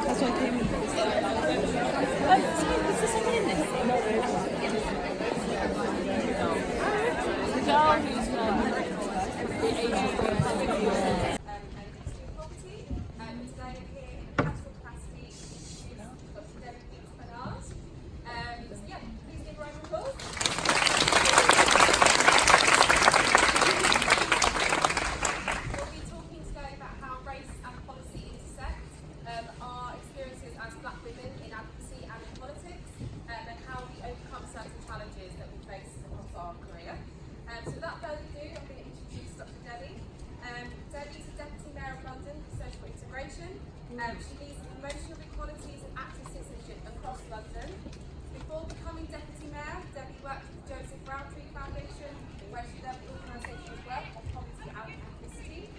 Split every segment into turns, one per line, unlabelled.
That's what I came in. Is there someone in this? The girl who's the agent.
So without further ado, I'm going to introduce Dr. Debbie. Debbie's the Deputy Mayor of London for Social Integration. She leads promotion of equalities and active citizenship across London. Before becoming Deputy Mayor, Debbie worked with the Joseph Rowntree Foundation, where she led the organisation's work on poverty and ethnicity.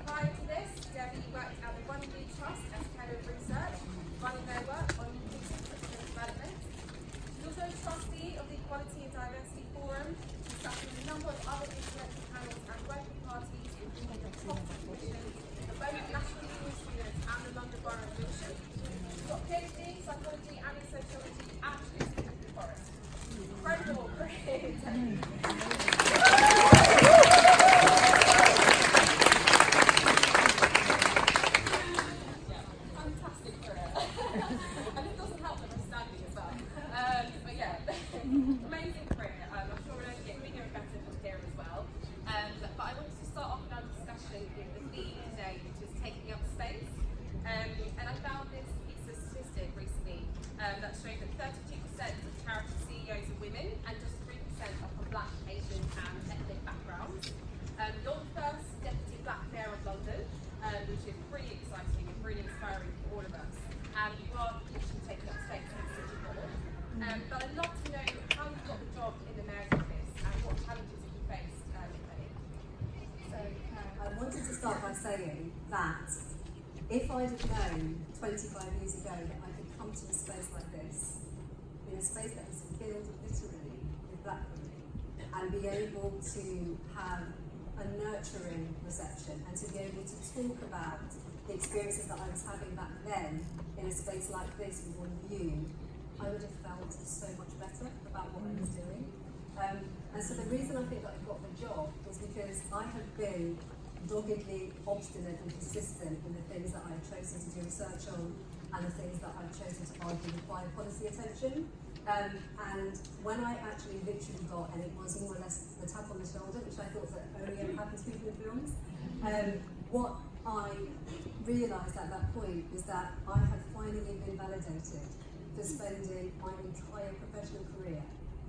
Prior to this, Debbie worked at the One Lead Trust as Head of Research, running their work on inclusive curriculum development. She's also a trustee of the Equality and Diversity Forum, discussing a number of other intellectual panels and working parties, including the top commission of both National Union students and the London Borough Commission. She's got PhD in psychology and in sociology, and she's in the forest. Incredible, great. Fantastic career. And it doesn't help that I'm standing as well. But yeah, amazing career. I'm sure we're going to get bigger and better from here as well. But I wanted to start off our discussion with the theme today, which is taking up space. And I found this piece of statistic recently that showed that 32% of charity CEOs are women and just 3% are from Black, Asian and ethnic backgrounds. You're the first Deputy Black Mayor of London, which is pretty exciting and really inspiring for all of us. And you are literally taking up space in the City Hall. But I'd love to know how you got the job in the Mayor's office and what challenges you faced, if any.
So I wanted to start by saying that if I'd have known 25 years ago that I could come to a space like this, in a space that is filled literally with Black women, and be able to have a nurturing reception and to be able to talk about the experiences that I was having back then in a space like this with all of you, I would have felt so much better about what I was doing. And so the reason I think that I got the job was because I have been doggedly obstinate and persistent in the things that I've chosen to do research on and the things that I've chosen to argue require policy attention. And when I actually literally got, and it was more or less the tap on the shoulder, which I thought that only ever happens to people in films, what I realised at that point was that I had finally been validated for spending my entire professional career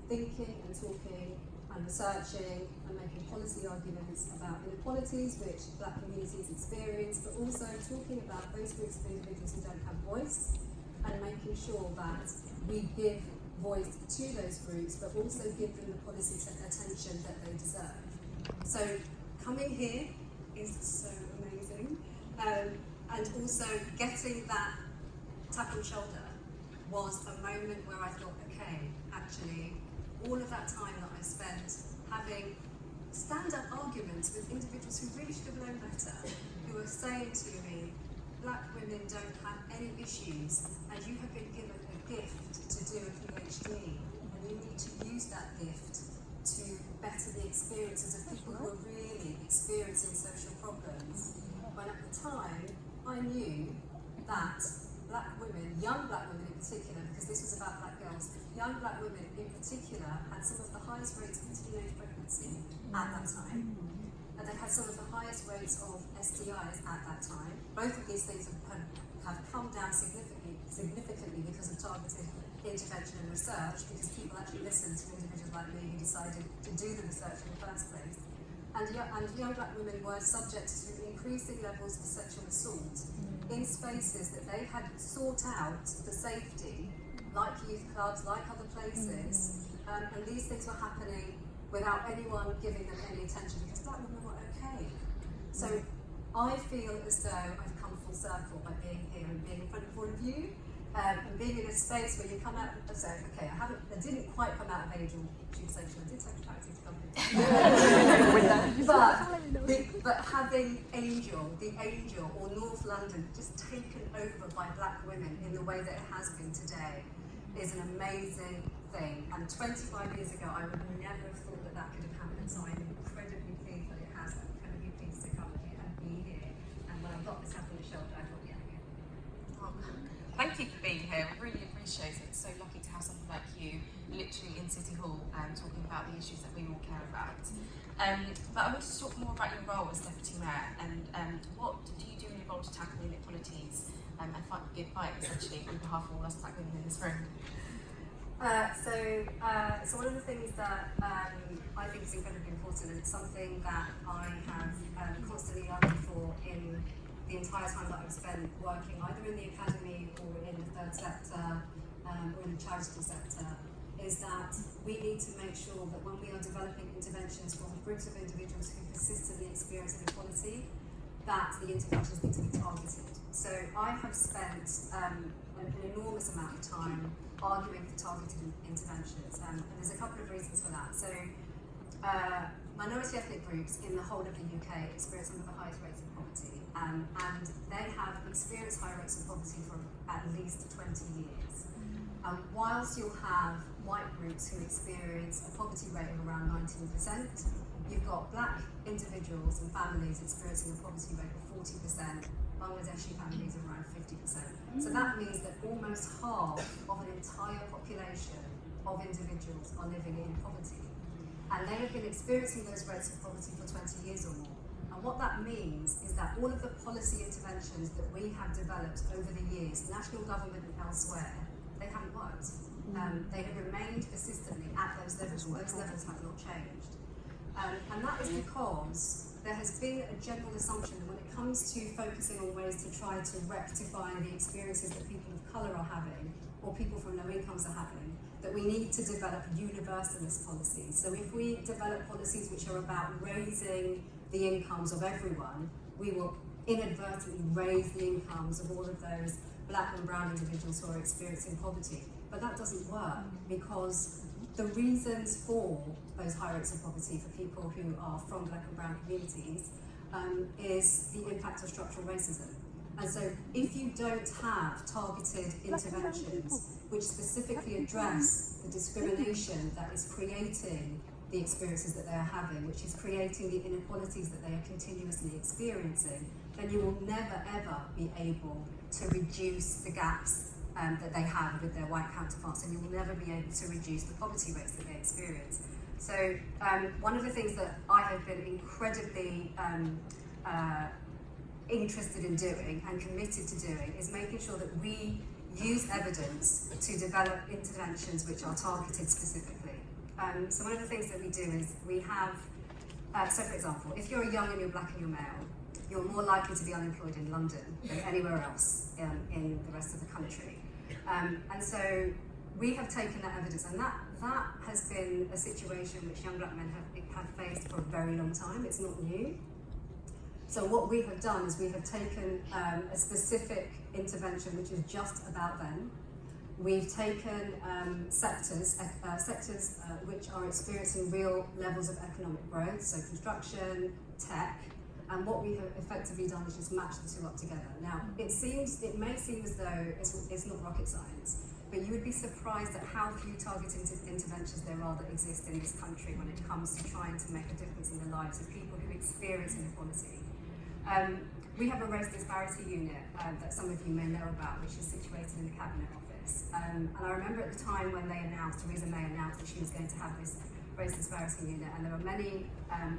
thinking and talking and researching and making policy arguments about inequalities which Black communities experience, but also talking about those groups of individuals who don't have voice and making sure that we give voice to those groups, but also give them the policy attention that they deserve. So coming here is so amazing, and also getting that tap on the shoulder was a moment where I thought, okay, actually, all of that time that I spent having stand-up arguments with individuals who really should have known better, who were saying to me, Black women don't have any issues, and you have been given a gift to do a PhD, and you need to use that gift to better the experiences of people who are really experiencing social problems. When at the time, I knew that Black women, young Black women in particular, because this was about Black girls, young Black women in particular had some of the highest rates of teenage pregnancy at that time, and they had some of the highest rates of STIs at that time. Both of these things have come down significantly because of targeted intervention and research, because people actually listened to individuals like me who decided to do the research in the first place. And young Black women were subject to increasing levels of sexual assault in spaces that they had sought out for safety like youth clubs, like other places, and these things were happening without anyone giving them any attention because black women were okay. So I feel as though I've come full circle by being here and being in front of all of you, and being in a space where you come out and say, okay, I didn't quite come out of age or tube station, I did take a taxi to come here. but having the Angel or North London just taken over by black women in the way that it has been today is an amazing thing. And 25 years ago, I would never have thought that could have happened. So I'm incredibly pleased that it has. I'm incredibly pleased to come here and be here. And when I got this up on the shoulder, I thought, yeah.
Thank you for being here. We really appreciate it. It's so lucky to have someone like you literally in City Hall talking about the issues that we all care about. But I want to talk more about your role as Deputy Mayor and what do you do in your role to tackle inequalities and fight essentially on behalf of all us black women in this room?
So one of the things that I think is incredibly important, and it's something that I have constantly argued for in the entire time that I've spent working either in the academy or in the third sector or in the charitable sector, is that we need to make sure that when we are developing interventions for groups of individuals who persistently experience inequality, that the interventions need to be targeted. So I have spent an enormous amount of time arguing for targeted interventions, and there's a couple of reasons for that. So minority ethnic groups in the whole of the UK experience some of the highest rates of poverty, and they have experienced high rates of poverty for at least 20 years. Whilst you'll have white groups who experience a poverty rate of around 19%, you've got black individuals and families experiencing a poverty rate of 40%, Bangladeshi families around 50%. So that means that almost half of an entire population of individuals are living in poverty. And they have been experiencing those rates of poverty for 20 years or more. And what that means is that all of the policy interventions that we have developed over the years, national government and elsewhere, they haven't worked. They have remained persistently at those levels, or those levels have not changed. And that is because there has been a general assumption that when it comes to focusing on ways to try to rectify the experiences that people of colour are having, or people from low incomes are having, that we need to develop universalist policies. So if we develop policies which are about raising the incomes of everyone, we will inadvertently raise the incomes of all of those black and brown individuals who are experiencing poverty. But that doesn't work because the reasons for those high rates of poverty for people who are from black and brown communities is the impact of structural racism. And so if you don't have targeted interventions which specifically address the discrimination that is creating the experiences that they are having, which is creating the inequalities that they are continuously experiencing, then you will never ever be able to reduce the gaps that they have with their white counterparts, and you will never be able to reduce the poverty rates that they experience. So one of the things that I have been incredibly interested in doing and committed to doing is making sure that we use evidence to develop interventions which are targeted specifically. So one of the things that we do is we have, so for example, if you're young and you're black and you're male, you're more likely to be unemployed in London than anywhere else in the rest of the country. And so we have taken that evidence, and that has been a situation which young black men have faced for a very long time. It's not new. So what we have done is we have taken a specific intervention which is just about them. We've taken sectors which are experiencing real levels of economic growth, so construction, tech, and what we have effectively done is just match the two up together. Now, it may seem as though it's not rocket science, but you would be surprised at how few targeted interventions there are that exist in this country when it comes to trying to make a difference in the lives of people who experience inequality. We have a race disparity unit that some of you may know about, which is situated in the Cabinet Office. And I remember at the time when Theresa May announced that she was going to have this race disparity unit, and there were many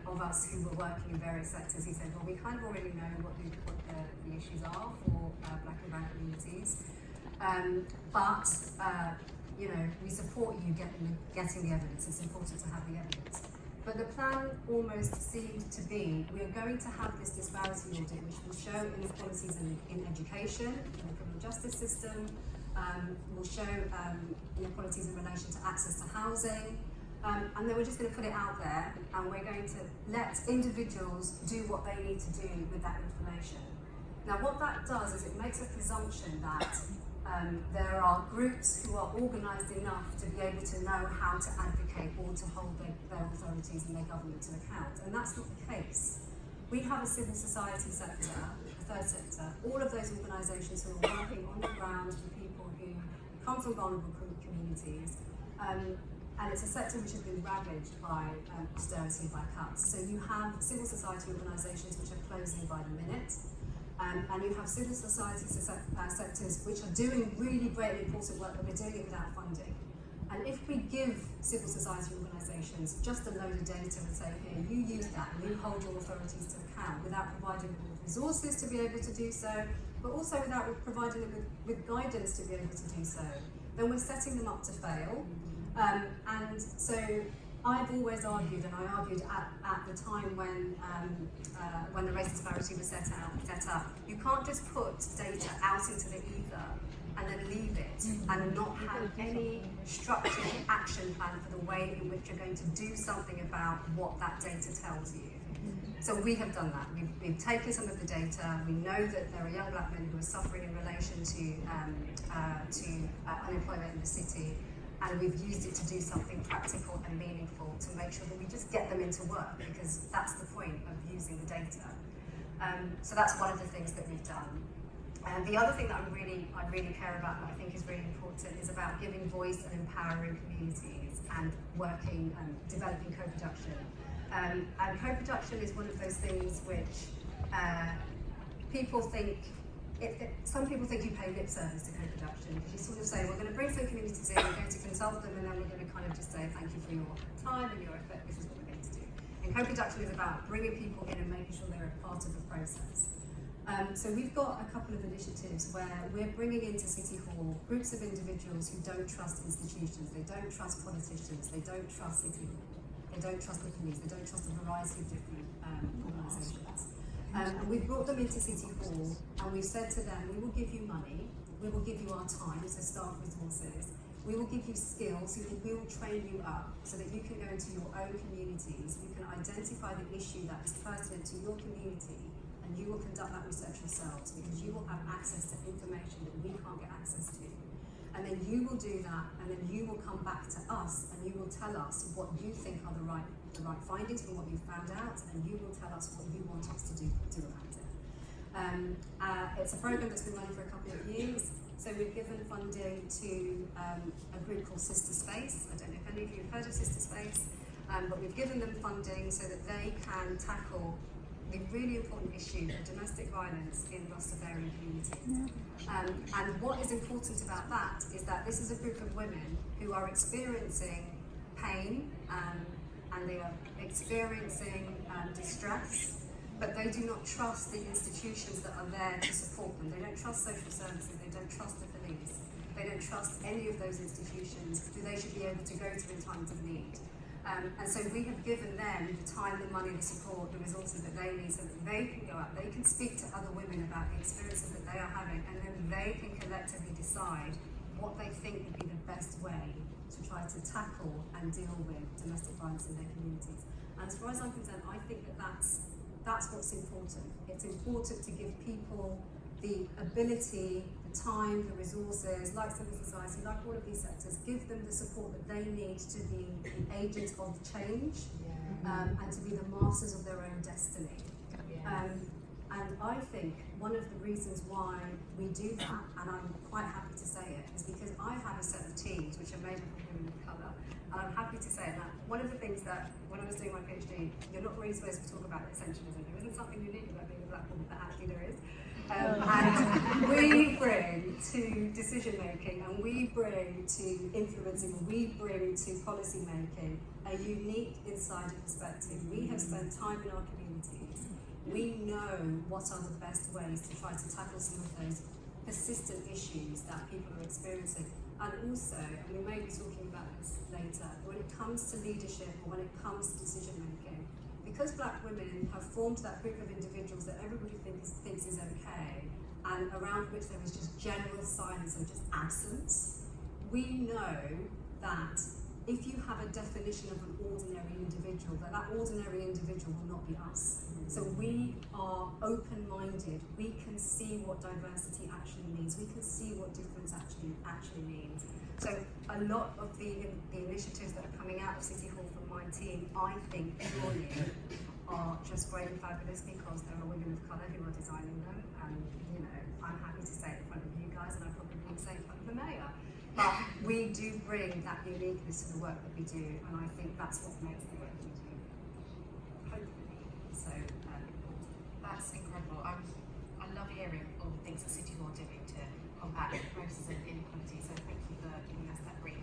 of us who were working in various sectors who said, well, we kind of already know what the issues are for black and brown communities, but we support you getting the evidence. It's important to have the evidence. But the plan almost seemed to be, we are going to have this disparity audit which will show inequalities in education, in the criminal justice system, We'll show inequalities in relation to access to housing. And then we're just going to put it out there, and we're going to let individuals do what they need to do with that information. Now, what that does is it makes a presumption that there are groups who are organised enough to be able to know how to advocate or to hold their authorities and their government to account, and that's not the case. We have a civil society sector, a third sector, all of those organisations who are working on the ground for people who come from vulnerable communities, and it's a sector which has been ravaged by austerity, by cuts. So you have civil society organisations which are closing by the minute, and you have civil society sectors which are doing really great and important work, but they're doing it without funding. And if we give civil society organisations just a load of data and say, here, you use that and you hold your authorities to account without providing them with resources to be able to do so, but also without providing them with guidance to be able to do so, then we're setting them up to fail. And so I've always argued, and I argued at the time when the race disparity was set up, you can't just put data out into the ether and then leave it and not have any structured action plan for the way in which you're going to do something about what that data tells you. So we have done that. We've taken some of the data. We know that there are young black men who are suffering in relation to unemployment in the city, and we've used it to do something practical and meaningful to make sure that we just get them into work, because that's the point of using the data. So that's one of the things that we've done. The other thing that I really care about, that I think is really important, is about giving voice and empowering communities and working and developing co-production. And co-production is one of those things which people think, some people think you pay lip service to co-production, because you sort of say, we're going to bring some communities in, we're going to consult them, and then we're going to kind of just say, thank you for your time and your effort, this is what we're going to do. And co-production is about bringing people in and making sure they're a part of the process. So we've got a couple of initiatives where we're bringing into City Hall groups of individuals who don't trust institutions, they don't trust politicians, they don't trust City Hall, they don't trust the police, they don't trust a variety of different organisations. And we've brought them into City Hall, and we've said to them, we will give you money, we will give you our time, so staff resources, we will give you skills, we will train you up so that you can go into your own communities, you can identify the issue that is pertinent to your community, and you will conduct that research yourselves, because you will have access to information that we can't get access to. And then you will do that, and then you will come back to us, and you will tell us what you think are the right findings from what you've found out, and you will tell us what you want us to do about it. It's a program that's been running for a couple of years. So we've given funding to a group called Sister Space. I don't know if any of you have heard of Sister Space, but we've given them funding so that they can tackle the really important issue of domestic violence in Rastafarian communities. And what is important about that is that this is a group of women who are experiencing pain, and they are experiencing distress, but they do not trust the institutions that are there to support them. They don't trust social services, they don't trust the police, they don't trust any of those institutions who they should be able to go to in times of need. And so we have given them the time, the money, the support, the resources that they need so that they can go out, they can speak to other women about the experiences that they are having, and then they can collectively decide what they think would be the best way to try to tackle and deal with domestic violence in their communities. And as far as I'm concerned, I think that that's what's important. It's important to give people the ability, the time, the resources, like civil society, like all of these sectors, give them the support that they need to be the agents of change, and to be the masters of their own destiny. And I think one of the reasons why we do that, and I'm quite happy to say it, is because I have a set of teams which are made up of women of colour, and I'm happy to say that one of the things that, when I was doing my PhD, you're not really supposed to talk about essentialism. There isn't something unique about being a black woman, but actually there is. And we bring to decision making, and we bring to influencing, and we bring to policy making a unique insider perspective. We have spent time in our communities. We know what are the best ways to try to tackle some of those persistent issues that people are experiencing. And also, and we may be talking about this later, when it comes to leadership or when it comes to decision making, because black women have formed that group of individuals that everybody thinks is okay, and around which there is just general silence or just absence, we know that if you have a definition of an ordinary individual, that ordinary individual will not be us. So we are open-minded. We can see what diversity actually means. We can see what difference actually means. So a lot of the initiatives that are coming out of City Hall from my team, I think purely are just great and fabulous because there are women of colour who are designing them. And I'm happy to say it in front of you guys, and I probably wouldn't say it in front of the mayor. But we do bring that uniqueness to the work that we do, and I think that's what makes the work we do. Hopefully. So
that's incredible. I love hearing all the things that City Hall are doing to combat racism and inequality, so thank you for giving us that brief.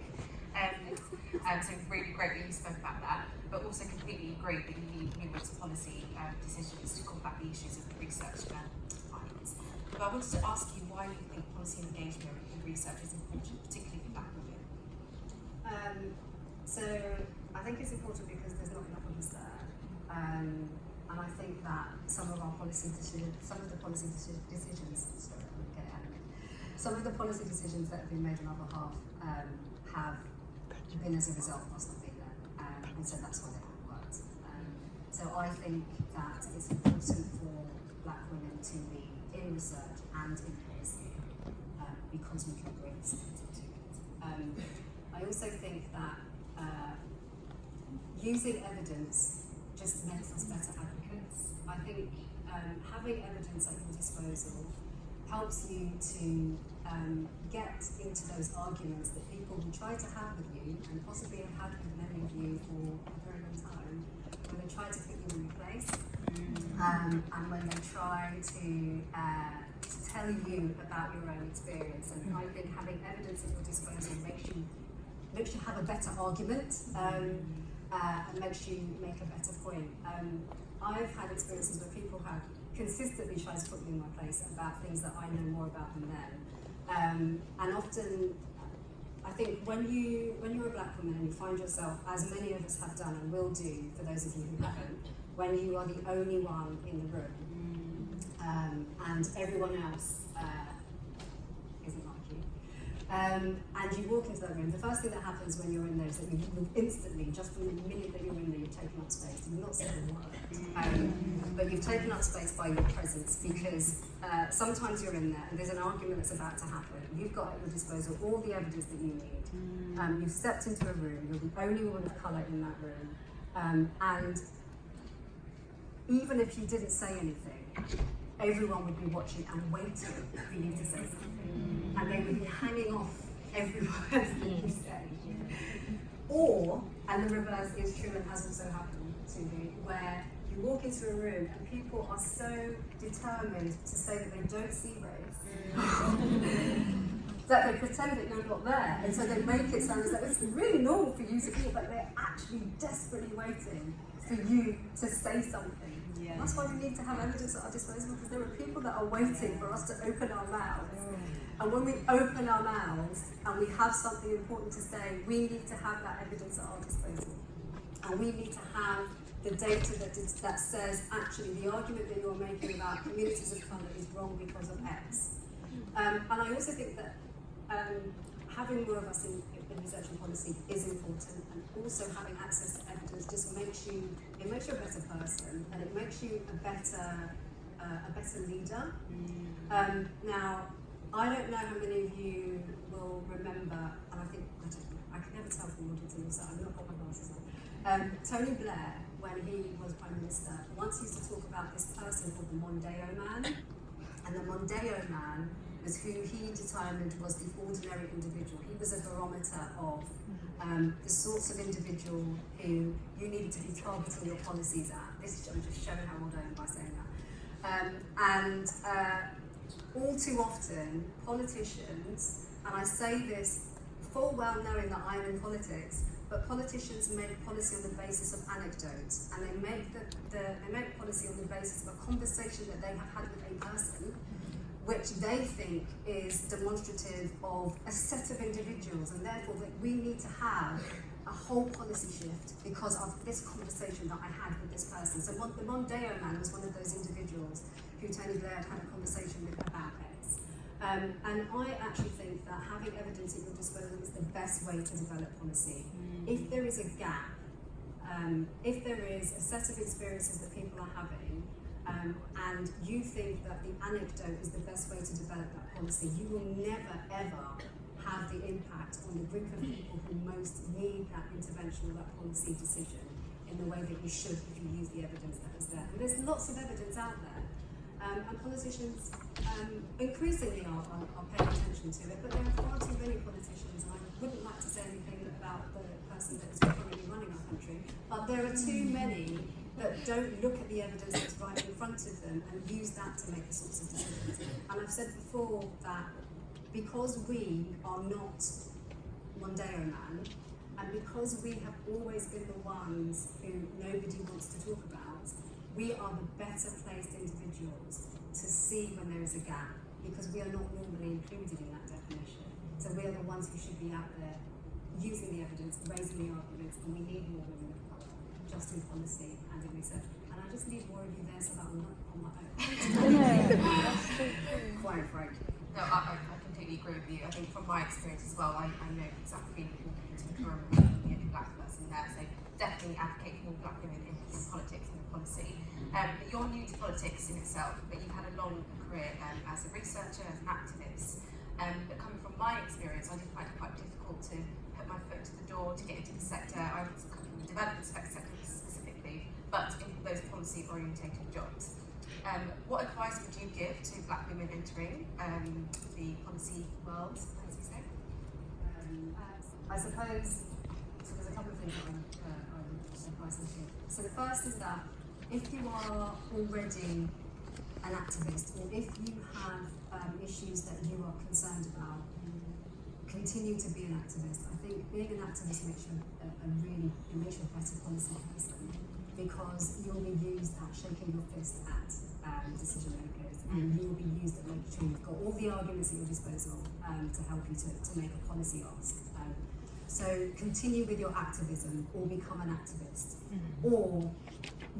So really great that you spoke about that, but also completely agree that you need numerous policy decisions to combat the issues of research and violence. But I wanted to ask you why you think policy engagement and research is important, particularly for Black women.
So I think it's important because there's not enough of us there. And I think that some of the policy decisions that have been made on our behalf have been as a result of us not being there. And so that's why they haven't worked. So I think that it's important for Black women to be in research and in policy because we can bring something to it. I also think that using evidence just makes us better advocates. I think having evidence at your disposal helps you to get into those arguments that people will try to have with you, and possibly have had with many of you for a very long time, when they try to put you in your place, and when they try to tell you about your own experience. And I think having evidence at your disposal makes you have a better argument, and makes you make a better point. I've had experiences where people have consistently tried to put me in my place about things that I know more about than them. And often, I think when you're a Black woman and you find yourself, as many of us have done and will do, for those of you who haven't, when you are the only one in the room, and everyone else isn't like you, and you walk into that room, the first thing that happens when you're in there is that you instantly, just from the minute that you're in there, you've taken up space. You've not said a word, but you've taken up space by your presence, because sometimes you're in there and there's an argument that's about to happen. You've got at your disposal all the evidence that you need. You've stepped into a room, you're the only woman of colour in that room, and even if you didn't say anything, everyone would be watching and waiting for you to say something, and they would be hanging off every word that you say. Or, and the reverse is true and has also happened to me, where you walk into a room and people are so determined to say that they don't see race, that they pretend that you're not there, and so they make it sound as though it's really normal for you to feel like they're actually desperately waiting for you to say something. Yeah. That's why we need to have evidence at our disposal, because there are people that are waiting for us to open our mouths. And when we open our mouths and we have something important to say, we need to have that evidence at our disposal. And we need to have the data that says, actually, the argument that you're making about communities of colour is wrong because of X. And I also think that having more of us in research and policy is important, and also having access to evidence just makes you a better person, and it makes you a better leader. Now, I don't know how many of you will remember, and I can never tell from auditing, so I've not got my glasses on. Tony Blair, when he was Prime Minister, once used to talk about this person called the Mondeo Man, and the Mondeo Man was who he determined was the ordinary individual. He was a barometer of the sorts of individual who you needed to be targeting your policies at. I'm just showing how old I am by saying that. All too often, politicians, and I say this full well knowing that I'm in politics, but politicians make policy on the basis of anecdotes, and they make policy on the basis of a conversation that they have had with a person, which they think is demonstrative of a set of individuals, and therefore that we need to have a whole policy shift because of this conversation that I had with this person. So the Mondeo Man was one of those individuals who Tony Blair had a conversation with about And I actually think that having evidence at your disposal is the best way to develop policy. If there is a gap, if there is a set of experiences that people are having, and you think that the anecdote is the best way to develop that policy, you will never ever have the impact on the group of people who most need that intervention or that policy decision in the way that you should if you use the evidence that is there. And there's lots of evidence out there, and politicians increasingly are paying attention to it, but there are far too many politicians, and I wouldn't like to say anything about the person that is currently running our country, but there are too many that don't look at the evidence that's right in front of them and use that to make the sorts of decisions. And I've said before that because we are not Mondeo Man, and because we have always been the ones who nobody wants to talk about, we are the better placed individuals to see when there is a gap, because we are not normally included in that definition. So we are the ones who should be out there using the evidence, raising the arguments, and we need more women of colour, just in policy and in research. And I just need more of you there so that I'm not on my own. Quite frankly.
No, I completely agree with you. I think from my experience as well, I know exactly walking into the room and being the only black person there, so definitely advocate for more black women in politics and policy. But you're new to politics in itself, but you've had a long career as a researcher, as an activist. But coming from my experience, I did find it quite difficult to put my foot to the door to get into the sector. I was coming from the development sector specifically, but in those policy-orientated jobs. What advice would you give to black women entering the policy world, as you say?
I suppose, so there's a couple of things I would advise them to. So the first is that if you are already an activist, or if you have issues that you are concerned about, continue to be an activist. I think being an activist makes you it makes you a better policy person, because you'll be used at shaking your fist at decision makers, and you will be used at making sure you've got all the arguments at your disposal to help you to make a policy ask. So continue with your activism, or become an activist, or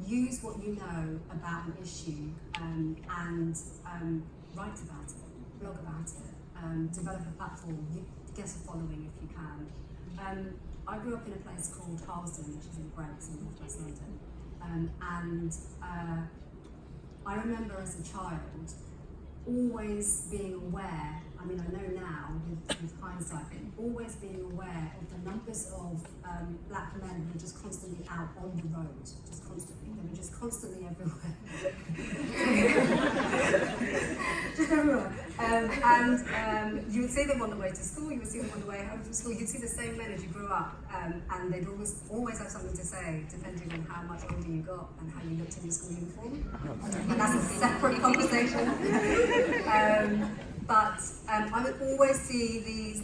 use what you know about an issue and write about it, blog about it, develop a platform, get a following if you can. I grew up in a place called Harlesden, which is in Brent in North West London, and I remember as a child always being aware, I mean I know now with hindsight, but always being aware of the numbers of black men who were just constantly out on the road, just constantly, they were just constantly everywhere. Just everywhere. And you would see them on the way to school, you would see them on the way home from school, you'd see the same men as you grew up, and they'd always have something to say, depending on how much older you got and how you looked in your school uniform. And that's a separate conversation. But I would always see these,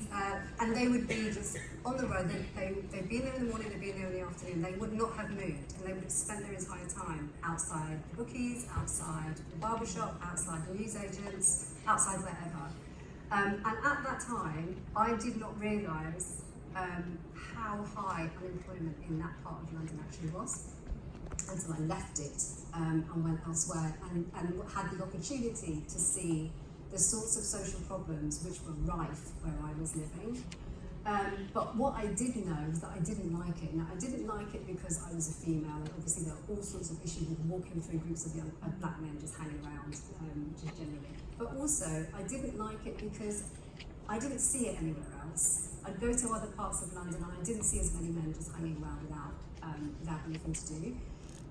and they would be just on the road. They'd be there in the morning, they'd be there in the afternoon. They would not have moved, and they would spend their entire time outside the bookies, outside the barbershop, outside the newsagents, outside wherever. And at that time, I did not realise how high unemployment in that part of London actually was, until I left it and went elsewhere, and had the opportunity to see the sorts of social problems which were rife where I was living. But what I did know is that I didn't like it. Now, I didn't like it because I was a female, and obviously there are all sorts of issues with walking through groups of young black men just hanging around, just generally. But also, I didn't like it because I didn't see it anywhere else. I'd go to other parts of London and I didn't see as many men just hanging around without anything to do.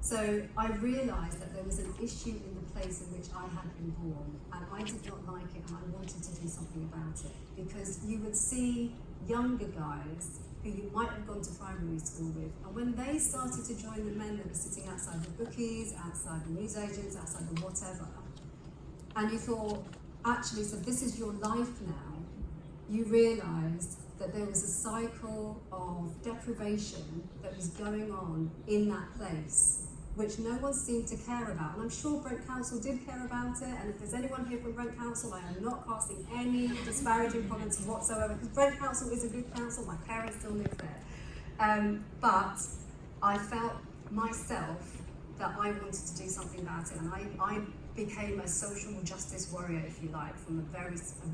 So I realised that there was an issue in the place in which I had been born, and I did not like it, and I wanted to do something about it. Because you would see younger guys who you might have gone to primary school with, and when they started to join the men that were sitting outside the bookies, outside the newsagents, outside the whatever, and you thought, actually, so this is your life now, you realised that there was a cycle of deprivation that was going on in that place, which no one seemed to care about. And I'm sure Brent Council did care about it, and if there's anyone here from Brent Council, I am not casting any disparaging comments whatsoever, because Brent Council is a good council, my parents still live there. But I felt myself that I wanted to do something about it, and became a social justice warrior, if you like, from a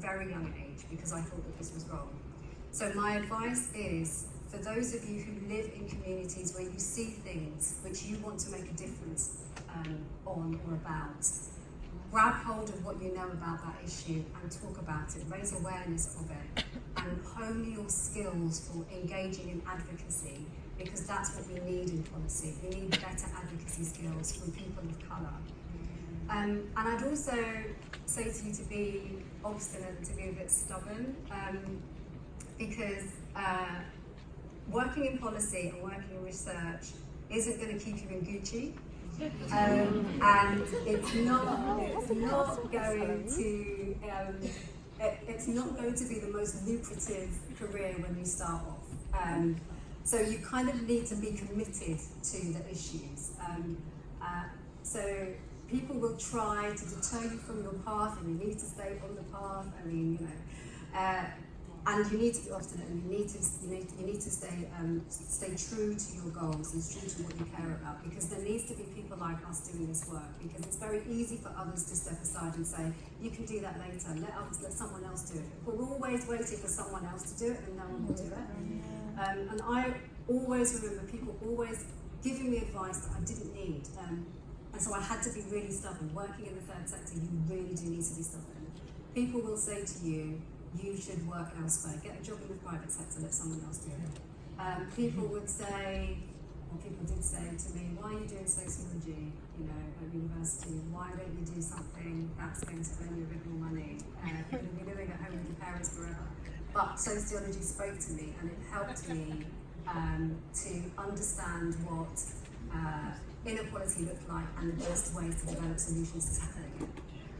very young age, because I thought that this was wrong. So my advice is, for those of you who live in communities where you see things which you want to make a difference on or about, grab hold of what you know about that issue and talk about it, raise awareness of it, and hone your skills for engaging in advocacy, because that's what we need in policy. We need better advocacy skills from people of colour. And I'd also say to you to be obstinate and to be a bit stubborn, because working in policy and working in research isn't going to keep you in Gucci. And it's not going to be the most lucrative career when you start off. So you kind of need to be committed to the issues. So people will try to deter you from your path, and you need to stay on the path. I mean, you know, and you need to be obstinate, and you need to stay true to your goals and true to what you care about, because there needs to be people like us doing this work, because it's very easy for others to step aside and say, you can do that later, let someone else do it. We're always waiting for someone else to do it, and no one will do it. And I always remember people always giving me advice that I didn't need. And so I had to be really stubborn. Working in the third sector, you really do need to be stubborn. People will say to you, you should work elsewhere, get a job in the private sector, let someone else do it. People would say, or people did say to me, why are you doing sociology, you know, at university? Why don't you do something that's going to earn you a bit more money? You're going to be living at home with your parents forever. But sociology spoke to me, and it helped me to understand what inequality looked like and the best ways to develop solutions to tackling it.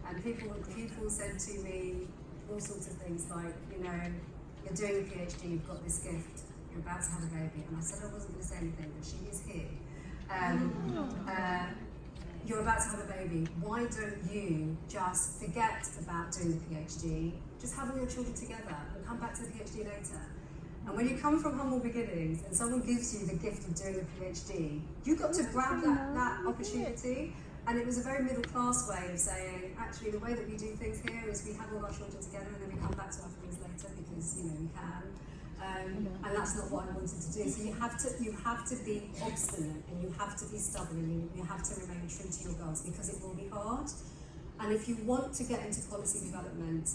And people said to me all sorts of things like, you know, you're doing a PhD, you've got this gift, you're about to have a baby. And I said I wasn't going to say anything, but she is here. You're about to have a baby. Why don't you just forget about doing the PhD, just have all your children together and come back to the PhD later? And when you come from humble beginnings and someone gives you the gift of doing a PhD, you've got to grab that opportunity. And it was a very middle class way of saying, actually, the way that we do things here is we have all our children together and then we come back to our families later because, you know, we can. And that's not what I wanted to do. So you have to be obstinate, and you have to be stubborn, and you have to remain true to your goals, because it will be hard. And if you want to get into policy development,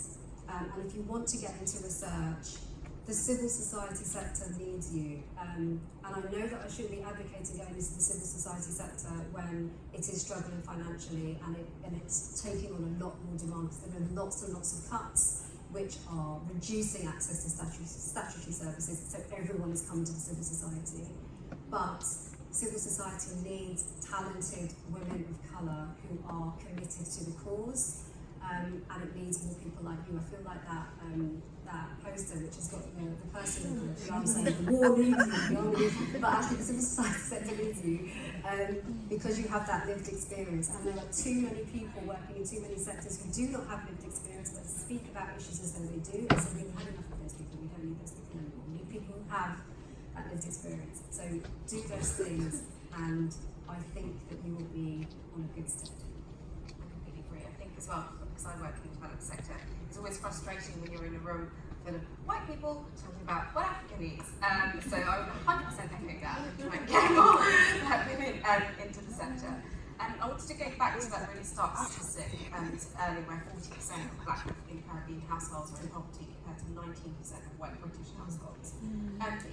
and if you want to get into research, the civil society sector needs you. And I know that I shouldn't be advocating going into the civil society sector when it is struggling financially and it's taking on a lot more demand, because there are lots and lots of cuts which are reducing access to statutory services, so everyone is coming to the civil society. But civil society needs talented women of colour who are committed to the cause, and it needs more people like you. I feel like that poster which has got the person with the arm saying the war needs you, but actually the civil society sector needs you, because you have that lived experience, and there are too many people working in too many sectors who do not have lived experience but speak about issues as though they do. So we've had enough of those people. We don't need those people anymore. We need people who have that lived experience. So do those things, and I think that you will be on a good stead.
I completely agree. I think as well, because I work in the development sector, it's always frustrating when you're in a room full of white people talking about what Africa needs. So I would 100% echo that and try and get more black women into the sector. I wanted to go back to that really stark statistic earlier, where 40% of black African Caribbean households are in poverty compared to 19% of white British households.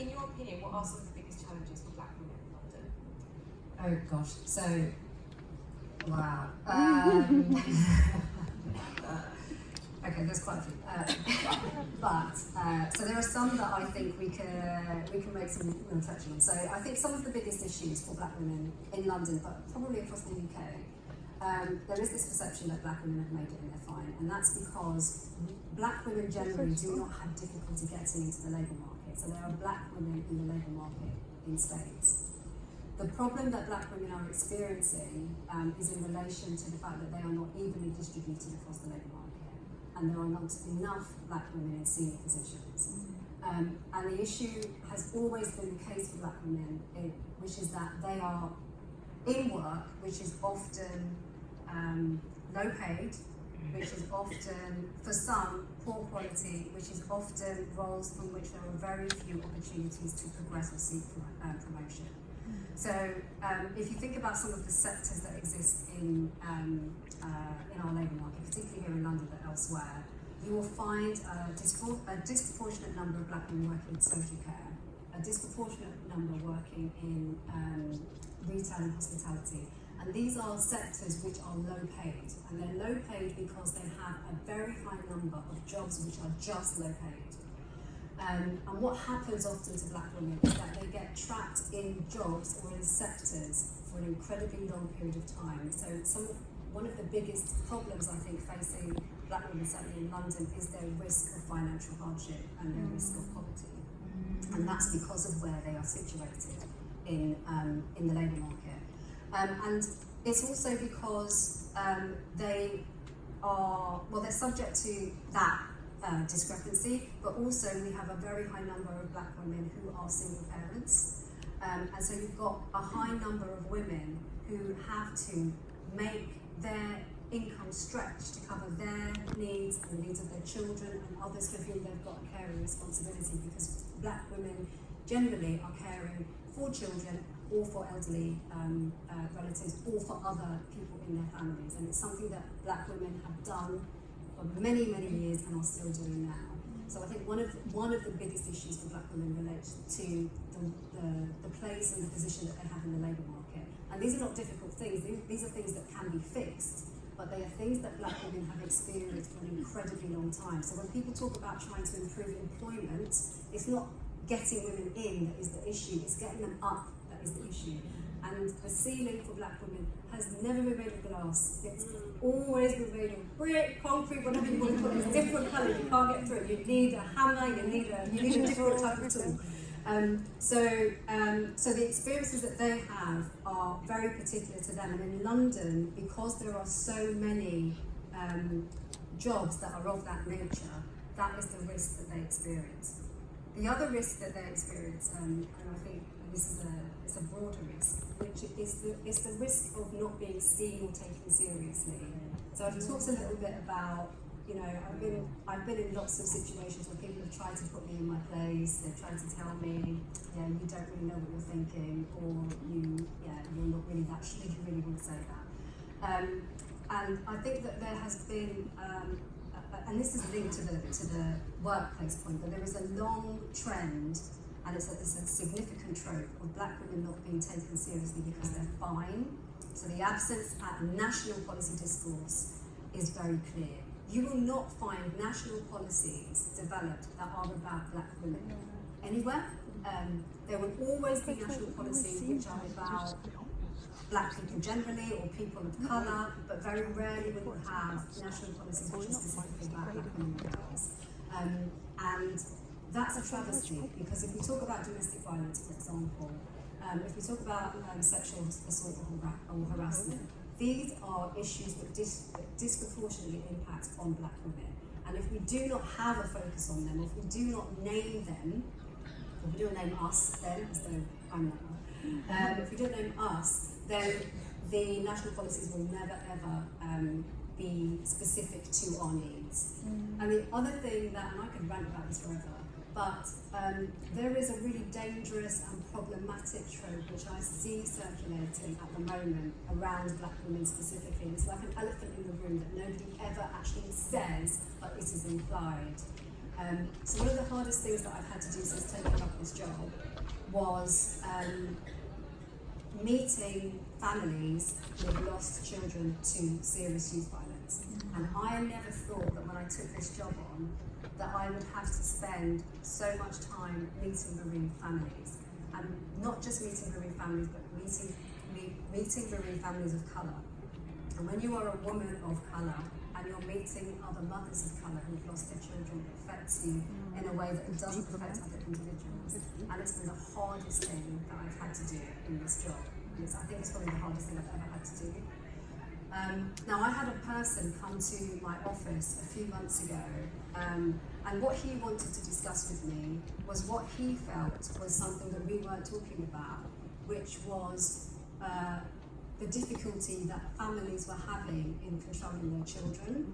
In your opinion, what are some of the biggest challenges for black women in London?
Oh gosh, so, wow. Okay, there's quite a few. So there are some that I think we can make some reflection on. So I think some of the biggest issues for black women in London, but probably across the UK, there is this perception that black women have made it and they're fine, and that's because black women generally do not have difficulty getting into the labour market. So there are black women in the labour market in States. The problem that black women are experiencing is in relation to the fact that they are not evenly distributed across the labour market. And there are not enough black women in senior positions. And the issue has always been the case for black women, which is that they are in work, which is often low paid, which is often, for some, poor quality, which is often roles from which there are very few opportunities to progress or seek promotion. So if you think about some of the sectors that exist in our labour market, particularly here in London but elsewhere, you will find a disproportionate number of black women working in social care, a disproportionate number working in retail and hospitality. And these are sectors which are low paid. And they're low paid because they have a very high number of jobs which are just low paid. And what happens often to black women is that they get trapped in jobs or in sectors for an incredibly long period of time. So one of the biggest problems I think facing black women, certainly in London, is their risk of financial hardship and their risk of poverty. And that's because of where they are situated in the labour market. And it's also because they're subject to that discrepancy, but also we have a very high number of black women who are single parents. And so you've got a high number of women who have to make their income stretch to cover their needs and the needs of their children and others for whom they've got a caring responsibility, because black women generally are caring for children or for elderly relatives or for other people in their families. And it's something that black women have done for many, many years and are still doing now. So I think one of the biggest issues for black women relates to the place and the position that they have in the labour market. And these are not difficult things, these are things that can be fixed, but they are things that black women have experienced for an incredibly long time. So when people talk about trying to improve employment, it's not getting women in that is the issue, it's getting them up that is the issue. And the ceiling for black women has never been made of glass. It's always been made of brick, concrete, whatever you want to call it. It's different colours, you can't get through it. You need a hammer, you need a different type of tool. So the experiences that they have are very particular to them. And in London, because there are so many jobs that are of that nature, that is the risk that they experience. The other risk that they experience, and I think it's a broader risk, which is the risk of not being seen or taken seriously. So I've talked a little bit about, I've been in lots of situations where people have tried to put me in my place. They've tried to tell me, you don't really know what you're thinking, or you're not really that sure, you really want to say that. And I think that there has been, and this is linked to the workplace point, but there is a long trend, and it's a significant trope of black women not being taken seriously because they're fine. So the absence at national policy discourse is very clear. You will not find national policies developed that are about black women anywhere. There will always be national policies which are about black people generally or people of colour, but very rarely will you have national policies which are specifically about black women and girls. And that's a travesty, because if we talk about domestic violence, for example, if we talk about sexual assault or harassment, these are issues that disproportionately impact on black women. And if we do not have a focus on them, if we do not name them, if we don't name us, then, as though I'm not, if we don't name us, then the national policies will never ever be specific to our needs. And the other thing that, and I could rant about this forever, but there is a really dangerous and problematic trope which I see circulating at the moment around black women specifically. It's like an elephant in the room that nobody ever actually says, but it is implied. So one of the hardest things that I've had to do since taking up this job was meeting families who have lost children to serious youth violence. And I never thought that when I took this job on, that I would have to spend so much time meeting bereaved families. And not just meeting bereaved families, but meeting bereaved families of colour. And when you are a woman of colour and you're meeting other mothers of colour who've lost their children, it affects you in a way that it doesn't affect other individuals. And it's been the hardest thing that I've had to do in this job. I think it's probably the hardest thing I've ever had to do. Now, I had a person come to my office a few months ago, and what he wanted to discuss with me was what he felt was something that we weren't talking about, which was the difficulty that families were having in controlling their children.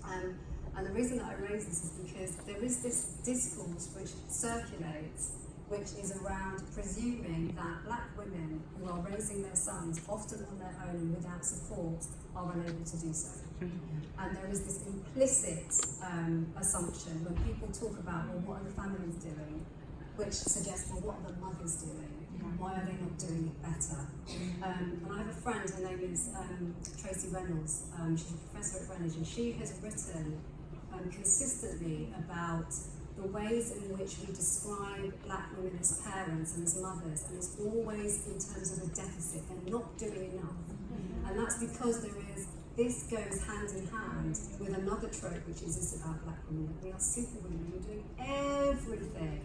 And the reason that I raise this is because there is this discourse which circulates, which is around presuming that black women who are raising their sons, often on their own and without support, are unable to do so. And there is this implicit assumption when people talk about, well, what are the families doing, which suggests, well, what are the mothers doing? Why are they not doing it better? And I have a friend, her name is Tracy Reynolds. She's a professor at Greenwich, and she has written consistently about the ways in which we describe black women as parents and as mothers, and it's always in terms of a deficit. They're not doing enough. And that's because this goes hand in hand with another trope, which is this about black women. We are superwomen, we're doing everything.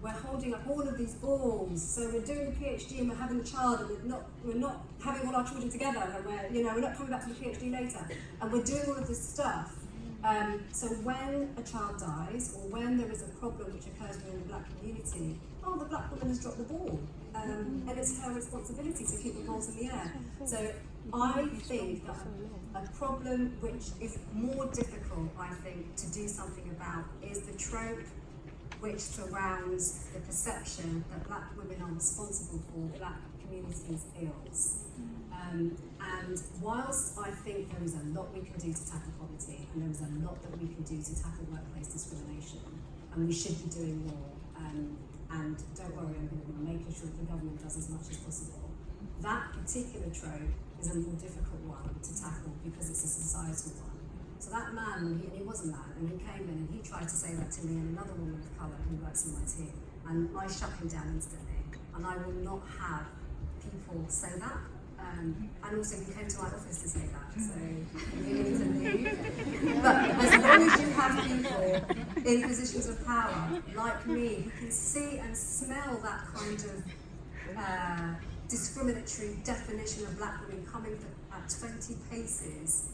We're holding up all of these balls, so we're doing a PhD and we're having a child, and we're not having all our children together, and we're not coming back to the PhD later, and we're doing all of this stuff. So when a child dies, or when there is a problem which occurs within the black community, the black woman has dropped the ball, and it's her responsibility to keep the balls in the air. So I think that a problem which is more difficult, I think, to do something about is the trope which surrounds the perception that black women are responsible for black communities' ills. And whilst I think there is a lot we can do to tackle poverty, and there is a lot that we can do to tackle workplace discrimination, and we should be doing more, and don't worry, I'm going to be making sure that the government does as much as possible. That particular trope is a more difficult one to tackle because it's a societal one. So that man, and he was a man, and he came in and he tried to say that to me and another woman of colour who works in my team, and I shut him down instantly. And I will not have people say that. And also he came to my office to say that, so you need to leave. But as long as you have people in positions of power, like me, who can see and smell that kind of discriminatory definition of black women coming at 20 paces,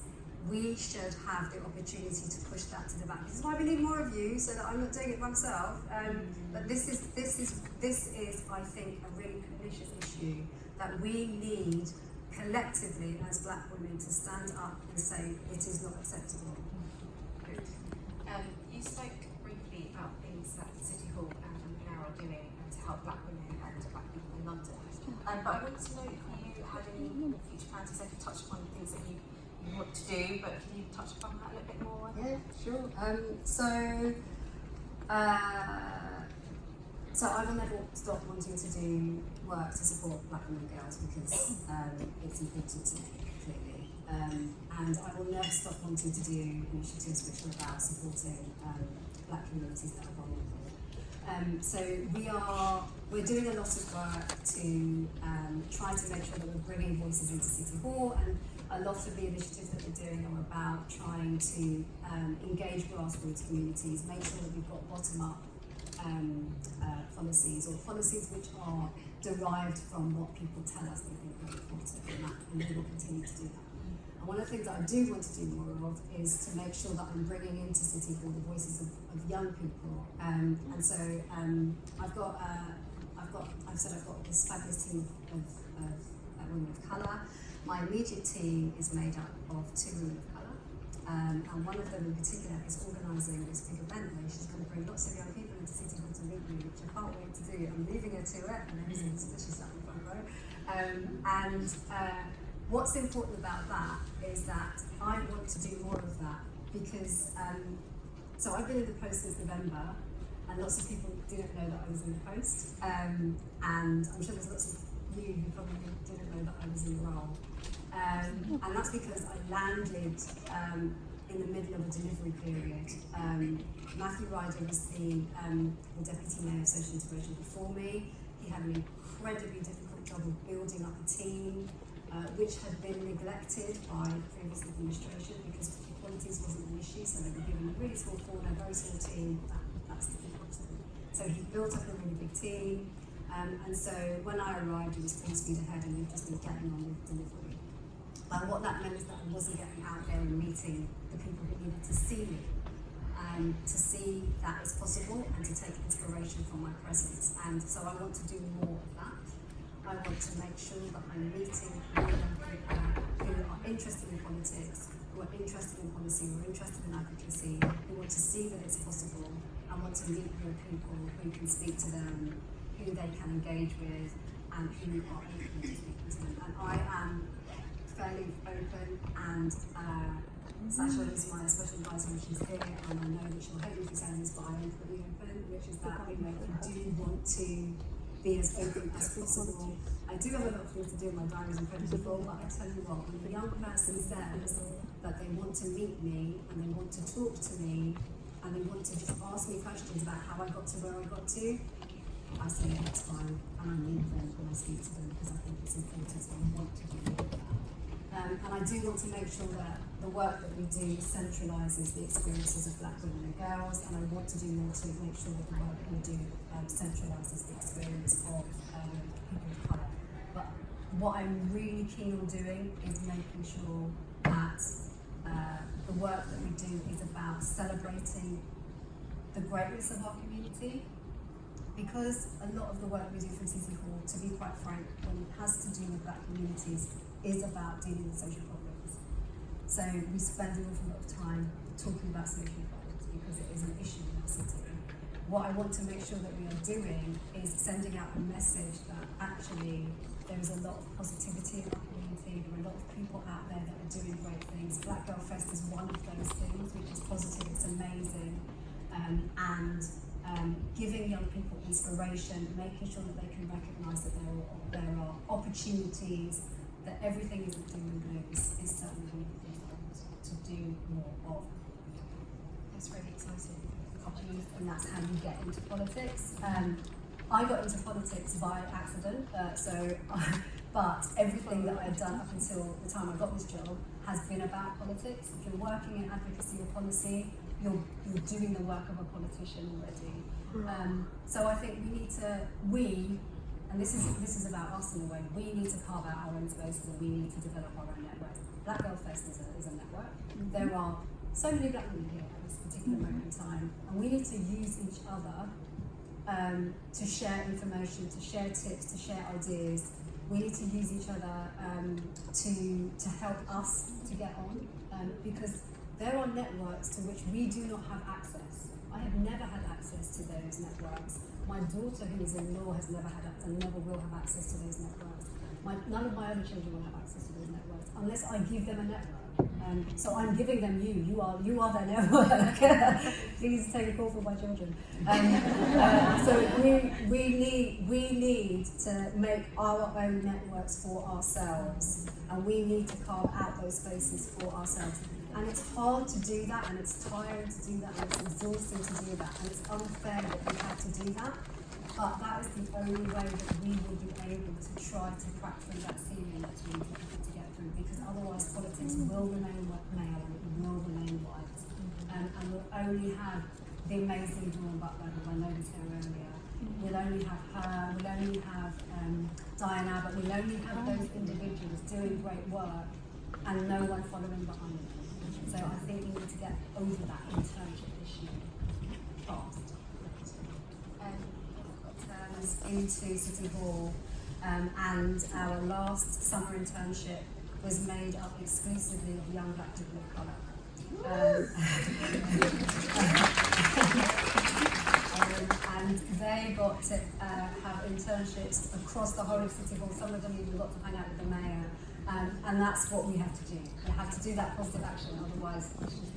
we should have the opportunity to push that to the back. This is why we need more of you, so that I'm not doing it myself. But this is, I think, a really pernicious issue that we need collectively as black women to stand up and say it is not acceptable.
You spoke briefly about things that City Hall and Canara are doing to help black women and black people in London. But I wanted to know if you had any future plans. You said you touched upon things that you want to do, but can you touch upon that a little bit more?
Yeah, sure. So I will never stop wanting to do work to support black women and girls because it's important to me, clearly. And I will never stop wanting to do initiatives which are about supporting black communities that are vulnerable. So we're doing a lot of work to try to make sure that we're bringing voices into City Hall, and a lot of the initiatives that we're doing are about trying to engage grassroots communities, make sure that we've got bottom-up policies, or policies which are derived from what people tell us they think are important, and we will continue to do that. And one of the things that I do want to do more of is to make sure that I'm bringing into City Hall the voices of young people. And so I've got this fabulous team of women of colour. My immediate team is made up of 2 women of colour, and one of them in particular is organising this big event where she's going to bring lots of young people into City Hall to meet me, which I can't wait to do. I'm leaving her to it, and everything suspicious out in front row. What's important about that is that I want to do more of that because, so I've been in the post since November, and lots of people didn't know that I was in the post, and I'm sure there's lots of you who probably didn't know that I was in the role. And that's because I landed in the middle of a delivery period. Matthew Ryder was the Deputy Mayor of Social Integration before me. He had an incredibly difficult job of building up a team, which had been neglected by the previous administration because equalities wasn't an issue, so they were given a really small corner, very small team, that's the difference. So he built up a really big team, and so when I arrived, it was full speed ahead, and we've just been getting on with delivery. And what that meant is that I wasn't getting out there and meeting the people who needed to see me, to see that it's possible and to take inspiration from my presence. And so I want to do more of that. I want to make sure that I'm meeting young people who are interested in politics, who are interested in policy, who are interested in advocacy, who want to see that it's possible, and want to meet with people who can speak to them, who they can engage with, and who are open to speaking to them. And I am fairly open, and Sasha is my special advisor when she's here, and I know that she'll hate me for saying this, but I am pretty open, which is that I do want to be as open as possible. I do have a lot of things to do in my diary, as incredibly full, but I tell you what, when a young person says that they want to meet me, and they want to talk to me, and they want to just ask me questions about how I got to where I got to, I say that's fine, and I meet them when I speak to them, because I think it's important, so I want to do that. And I do want to make sure that the work that we do centralises the experiences of black women and girls, and I want to do more to make sure that the work that we do centralises the experience of people of colour. But what I'm really keen on doing is making sure that the work that we do is about celebrating the greatness of our community, because a lot of the work we do from City Hall, to be quite frank, when it has to do with black communities, is about dealing with social problems. So we spend an awful lot of time talking about social problems because it is an issue in our city. What I want to make sure that we are doing is sending out a message that actually there is a lot of positivity in our community, there are a lot of people out there that are doing great things. Black Girl Fest is one of those things, which is positive, it's amazing, and giving young people inspiration, making sure that they can recognise that there are opportunities, that everything isn't doom and gloom is certainly one of the things I want to do more of.
That's really exciting.
And that's how you get into politics. I got into politics by accident, but everything that I've done up until the time I got this job has been about politics. If you're working in advocacy or policy, you're doing the work of a politician already. So I think we need to, and this is about us in a way, we need to carve out our own spaces and we need to develop our own networks. Black Girl Fest is a network. There are so many black women here at this particular moment in time, and we need to use each other to share information, to share tips, to share ideas. We need to use each other to help us to get on, because there are networks to which we do not have access. I have never had access to those networks. My daughter, who is in law, has never had and never will have access to those networks. None of my other children will have access to those networks unless I give them a network. So I'm giving them you. You are their network. Please take a call for my children. So we need to make our own networks for ourselves, and we need to carve out those spaces for ourselves. And it's hard to do that, and it's tiring to do that, and it's exhausting to do that, and it's unfair that we have to do that. But that is the only way that we will be able to try to crack through that ceiling that's really difficult to get through, because otherwise politics will remain male and it will remain white. And we'll only have the amazing Dawn Butler, who I know was here earlier. We'll only have her, we'll only have Diane Abbott, we'll only have those individuals doing great work and no one following behind them. So I think we need to get over that internship issue fast. Into City Hall, and our last summer internship was made up exclusively of young black people of colour. And they got to have internships across the whole of City Hall. Some of them even got to hang out with the mayor, and that's what we have to do. We have to do that positive action, otherwise it's just